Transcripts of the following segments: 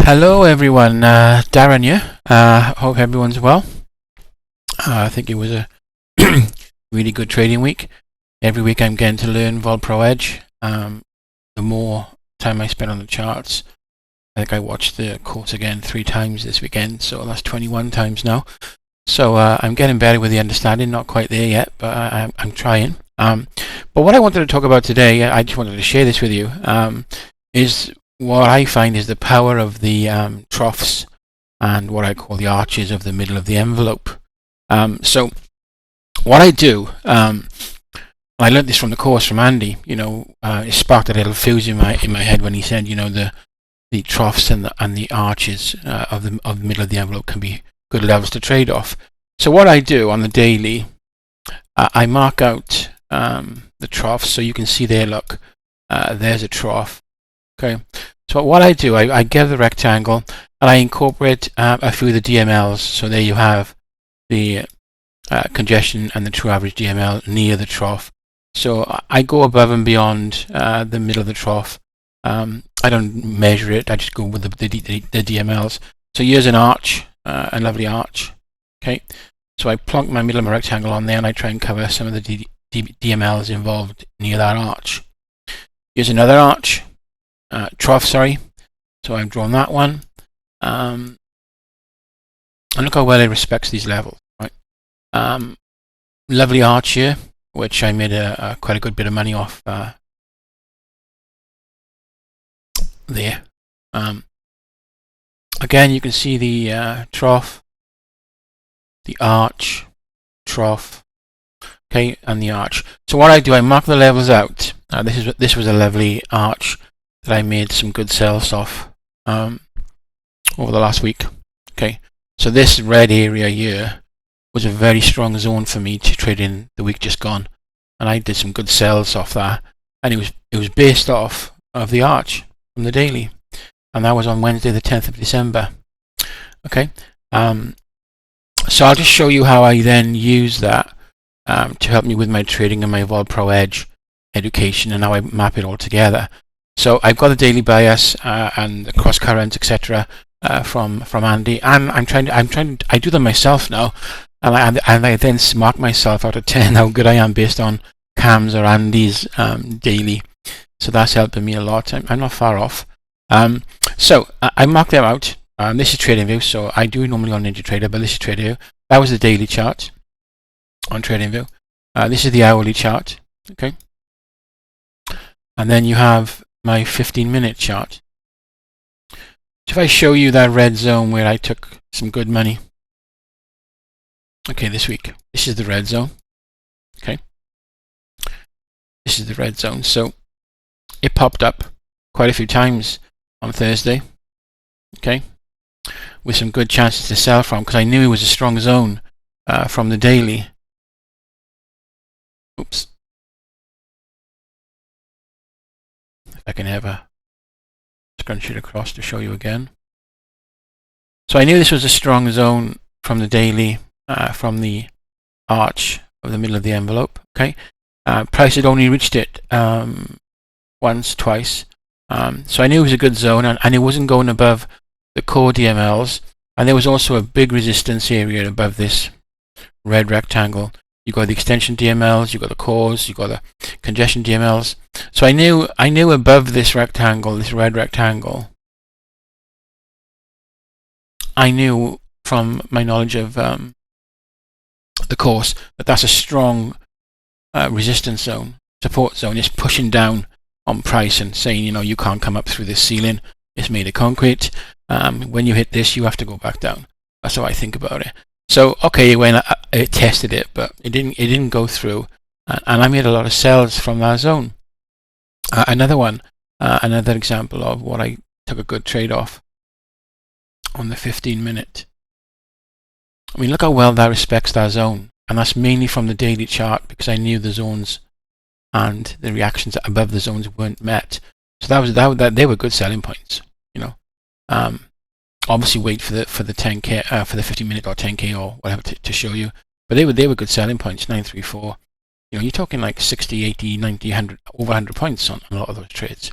Hello everyone, Darren here. Hope everyone's well. I think it was a really good trading week. Every week I'm getting to learn Vol Pro Edge. The more time I spend on the charts, I think I watched the course again 3 times this weekend, so that's 21 times now. So I'm getting better with the understanding, not quite there yet, but I'm trying. But what I wanted to talk about today, I just wanted to share this with you, is what I find is the power of the troughs and what I call the arches of the middle of the envelope. So what I do, I learned this from the course from Andy. It sparked a little fuse in my head when he said, the troughs and the arches of the middle of the envelope can be good levels to trade off. So what I do on the daily, I mark out the troughs, so you can see there. Look, there's a trough. Okay, so what I do, I get the rectangle and I incorporate a few of the DMLs. So there you have the congestion and the true average DML near the trough. So I go above and beyond the middle of the trough. I don't measure it, I just go with the DMLs. So here's an arch, a lovely arch. Okay, so I plonk my middle of my rectangle on there and I try and cover some of the DMLs involved near that arch. Here's another arch. Trough, sorry. So I've drawn that one. And look how well it respects these levels, right? Lovely arch here, which I made quite a good bit of money off there. Again, you can see the trough, the arch, trough, okay, and the arch. So what I do, I mark the levels out. This was a lovely arch that I made some good sales off over the last week. Okay, so this red area here was a very strong zone for me to trade in the week just gone, and I did some good sales off that, and it was based off of the arch from the daily, and that was on Wednesday the 10th of December. Okay, so I'll just show you how I then use that to help me with my trading and my Vol Pro Edge education, and how I map it all together. So I've got the daily bias and the cross current, etc. From Andy, and I do them myself now, and I then mark myself out of 10 how good I am based on Cam's or Andy's daily. So that's helping me a lot. I'm not far off. So I mark them out. This is TradingView, so I do normally on NinjaTrader, but this is TradingView. That was the daily chart on TradingView. This is the hourly chart. Okay, and then you have my 15-minute chart. So if I show you that red zone where I took some good money, okay, this week, this is the red zone. Okay, this is the red zone. So it popped up quite a few times on Thursday, okay, with some good chances to sell from, because I knew it was a strong zone from the daily. Oops. I can have a scrunch it across to show you again. So I knew this was a strong zone from the daily, from the arch of the middle of the envelope. Okay, price had only reached it once, twice. So I knew it was a good zone, and it wasn't going above the core DMLs. And there was also a big resistance area above this red rectangle. You got the extension DMLs, you got the cores, you got the congestion DMLs. So I knew above this rectangle, this red rectangle, I knew from my knowledge of the course that that's a strong resistance zone, support zone. It's pushing down on price and saying, you can't come up through this ceiling. It's made of concrete. When you hit this, you have to go back down. That's how I think about it. So okay, when I tested it, but it didn't go through, and I made a lot of sales from that zone. Another example of what I took a good trade off on the 15-minute. I mean, look how well that respects that zone, and that's mainly from the daily chart, because I knew the zones and the reactions above the zones weren't met. So that they were good selling points. Obviously wait for the 10k for the 15-minute or 10k or whatever to show you, but they were good selling points. 934. You're talking like 60, 80, 90, 100, over 100 points on a lot of those trades.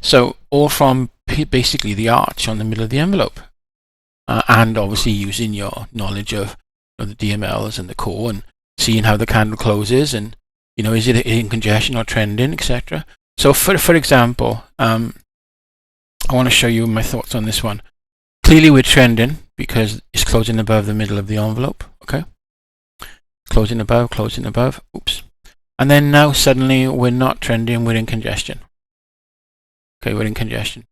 So all from basically the arch on the middle of the envelope. And obviously using your knowledge of the DMLs and the core and seeing how the candle closes and is it in congestion or trending, etc. So for example, I want to show you my thoughts on this one. Clearly we're trending because it's closing above the middle of the envelope. Okay, closing above. Oops. And then now suddenly we're not trending, we're in congestion. Okay, we're in congestion.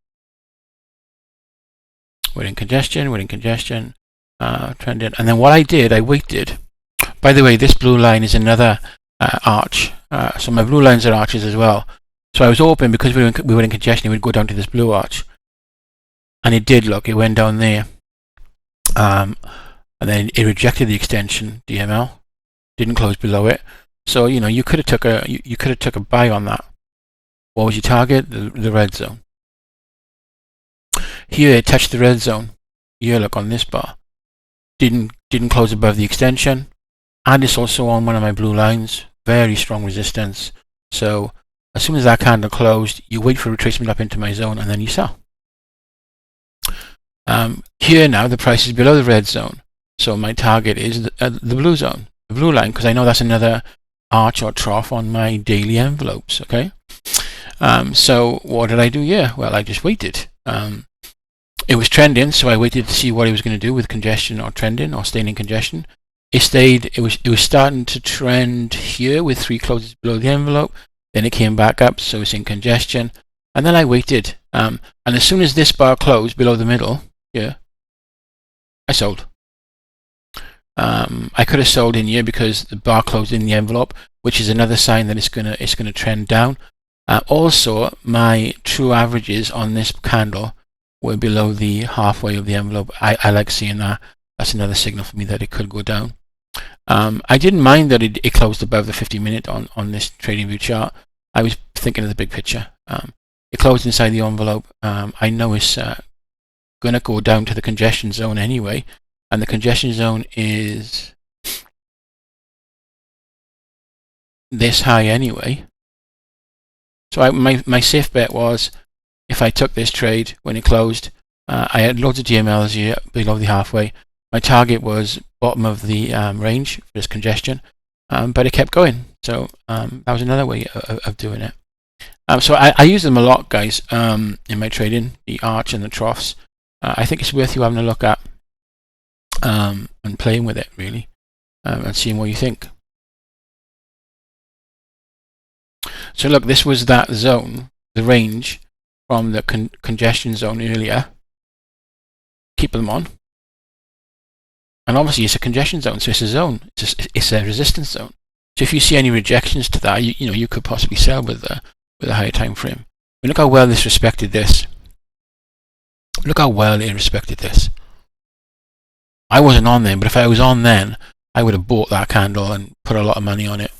Trending. And then what I did, I waited. By the way, this blue line is another arch. So my blue lines are arches as well. So I was hoping because we were in congestion, it would go down to this blue arch. And it did, look, it went down there. And then it rejected the extension DML. Didn't close below it. So, you could have took a buy on that. What was your target? The red zone. Here it touched the red zone. Here, look, on this bar. Didn't close above the extension. And it's also on one of my blue lines. Very strong resistance. So as soon as that candle closed, you wait for retracement up into my zone and then you sell. Here now the price is below the red zone. So my target is the blue zone, the blue line, because I know that's another arch or trough on my daily envelopes. Okay. So what did I do here? Well, I just waited. It was trending, so I waited to see what it was going to do with congestion or trending or staying in congestion. It stayed. It was starting to trend here with 3 closes below the envelope. Then it came back up, so it's in congestion. And then I waited. And as soon as this bar closed below the middle, here, I sold. I could have sold in here because the bar closed in the envelope, which is another sign that it's gonna trend down. Also, my true averages on this candle were below the halfway of the envelope. I like seeing that. That's another signal for me that it could go down. I didn't mind that it closed above the 50-minute on this trading view chart. I was thinking of the big picture. It closed inside the envelope. I know it's going to go down to the congestion zone anyway, and the congestion zone is this high anyway. So my safe bet was if I took this trade when it closed, I had loads of DMLs here below the halfway. My target was bottom of the range for this congestion, but it kept going. So that was another way of doing it. So I use them a lot, guys, in my trading, the arch and the troughs. I think it's worth you having a look at and playing with it, really, and seeing what you think. So look, this was that zone, the range from the congestion zone earlier. Keep them on. And obviously it's a congestion zone, so it's a zone. It's a resistance zone. So if you see any rejections to that, you could possibly sell with a higher time frame. But look how well this respected this. Look how well it respected this. I wasn't on then, but if I was on then, I would have bought that candle and put a lot of money on it.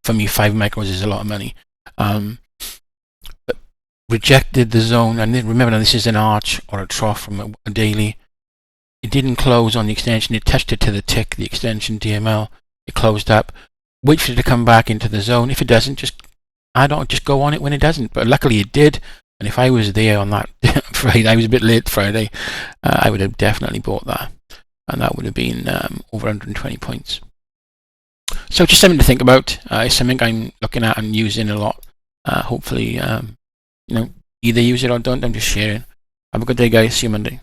For me, 5 micros is a lot of money. But rejected the zone, and remember now this is an arch or a trough from a daily. It didn't close on the extension. It touched it to the tick, the extension DML. It closed up. Wait for it to come back into the zone. If it doesn't, just go on it when it doesn't. But luckily it did. And if I was there on that Friday, I was a bit late Friday, I would have definitely bought that. And that would have been over 120 points. So just something to think about. It's something I'm looking at and using a lot. Hopefully, either use it or don't. I'm just sharing. Have a good day, guys. See you Monday.